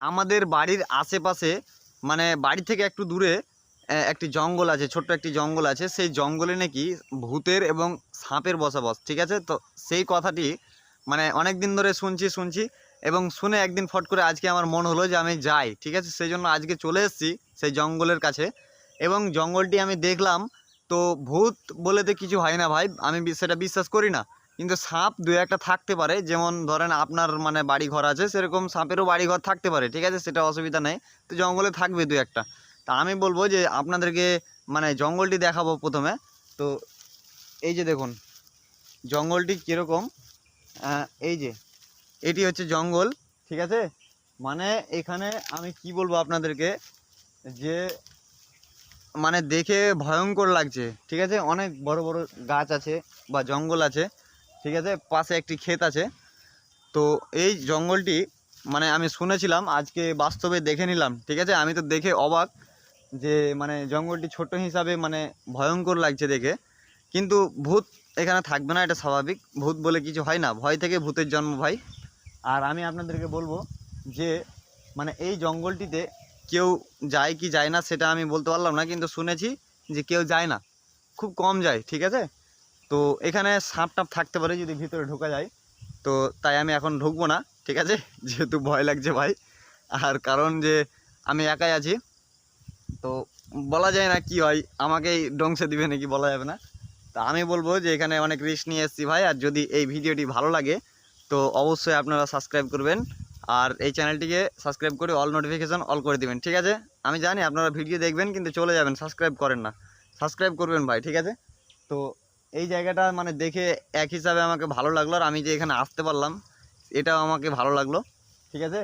আমাদের বাড়ির আশেপাশে মানে বাড়ি থেকে একটু দূরে একটি জঙ্গল আছে, ছোট্ট একটি জঙ্গল আছে। সেই জঙ্গলে নাকি ভূতের এবং সাপের বসবাস, ঠিক আছে। তো সেই কথাটি মানে অনেক দিন ধরে শুনছি এবং শুনে একদিন ফট করে আজকে আমার মন হলো যে আমি যাই, ঠিক আছে। সেই জন্য আজকে চলে এসেছি সেই জঙ্গলের কাছে এবং জঙ্গলটি আমি দেখলাম। তো ভূত বলে তো কিছু হয় না ভাই, আমি সেটা বিশ্বাস করি না, কিন্তু সাপ দু একটা থাকতে পারে। যেমন ধরেন আপনার মানে বাড়ি ঘর আছে, সেরকম সাপেরও বাড়ি ঘর থাকতে পারে, ঠিক আছে, সেটা অসুবিধা নেই। তো জঙ্গলে থাকবে দু একটা। তা আমি বলবো যে আপনাদেরকে মানে জঙ্গলটি দেখাবো প্রথমে। তো এই যে দেখুন জঙ্গলটি কীরকম, এই যে এটি হচ্ছে জঙ্গল, ঠিক আছে। মানে এখানে আমি কি বলবো আপনাদেরকে, যে মানে দেখে ভয়ঙ্কর লাগছে, ঠিক আছে। অনেক বড় বড় গাছ আছে বা জঙ্গল আছে, ঠিক আছে। পাশে একটি ক্ষেত আছে। তো এই জঙ্গলটি মানে আমি শুনেছিলাম, আজকে বাস্তবে দেখে নিলাম, ঠিক আছে। আমি তো দেখে অবাক যে মানে জঙ্গলটি ছোট হিসাবে মানে ভয়ঙ্কর লাগছে দেখে। কিন্তু ভূত এখানে থাকবে না, এটা স্বাভাবিক। ভূত বলে কিছু হয় না, ভয় থেকে ভূতের জন্ম ভাই। আর আমি আপনাদেরকে বলবো যে মানে এই জঙ্গলটিতে কেউ যায় কি যায় না সেটা আমি বলতে পারলাম না, কিন্তু শুনেছি যে কেউ যায় না, খুব কম যায়, ঠিক আছে। তো এখানে সাপ টাপ থাকতে পারে যদি ভিতরে ঢোকা যায়। তো তাই আমি এখন ঢুকবো না, ঠিক আছে, যেহেতু ভয় লাগছে ভাই। আর কারণ যে আমি একাই আছি, তো বলা যায় না কি হয়, আমাকেই ডংসে দিবে নাকি বলা যাবে না। তা আমি বলবো যে এখানে অনেক রিস্ক নিয়ে এসেছি ভাই। আর যদি এই ভিডিওটি ভালো লাগে তো অবশ্যই আপনারা সাবস্ক্রাইব করবেন, আর এই চ্যানেলটিকে সাবস্ক্রাইব করে অল নোটিফিকেশান অল করে দিবেন, ঠিক আছে। আমি জানি আপনারা ভিডিও দেখবেন কিন্তু চলে যাবেন, সাবস্ক্রাইব করেন না। সাবস্ক্রাইব করবেন ভাই, ঠিক আছে। তো এই জায়গাটা মানে দেখে এক হিসাবে আমাকে ভালো লাগলো, আর আমি যে এখানে আসতে পারলাম এটাও আমাকে ভালো লাগলো, ঠিক আছে।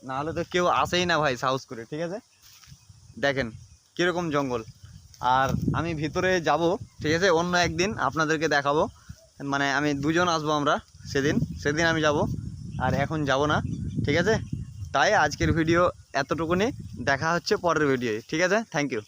নাহলে তো কেউ আসেই না ভাই সাহস করে, ঠিক আছে। দেখেন কীরকম জঙ্গল। আর আমি ভিতরে যাব, ঠিক আছে, অন্য একদিন আপনাদেরকে দেখাবো। মানে আমি দুজন আসবো, আমরা সেদিন আমি যাব, আর এখন যাব না, ঠিক আছে। তাই আজকের ভিডিও এতটুকুনি, দেখা হচ্ছে পরের ভিডিওয়, ঠিক আছে। Thank you.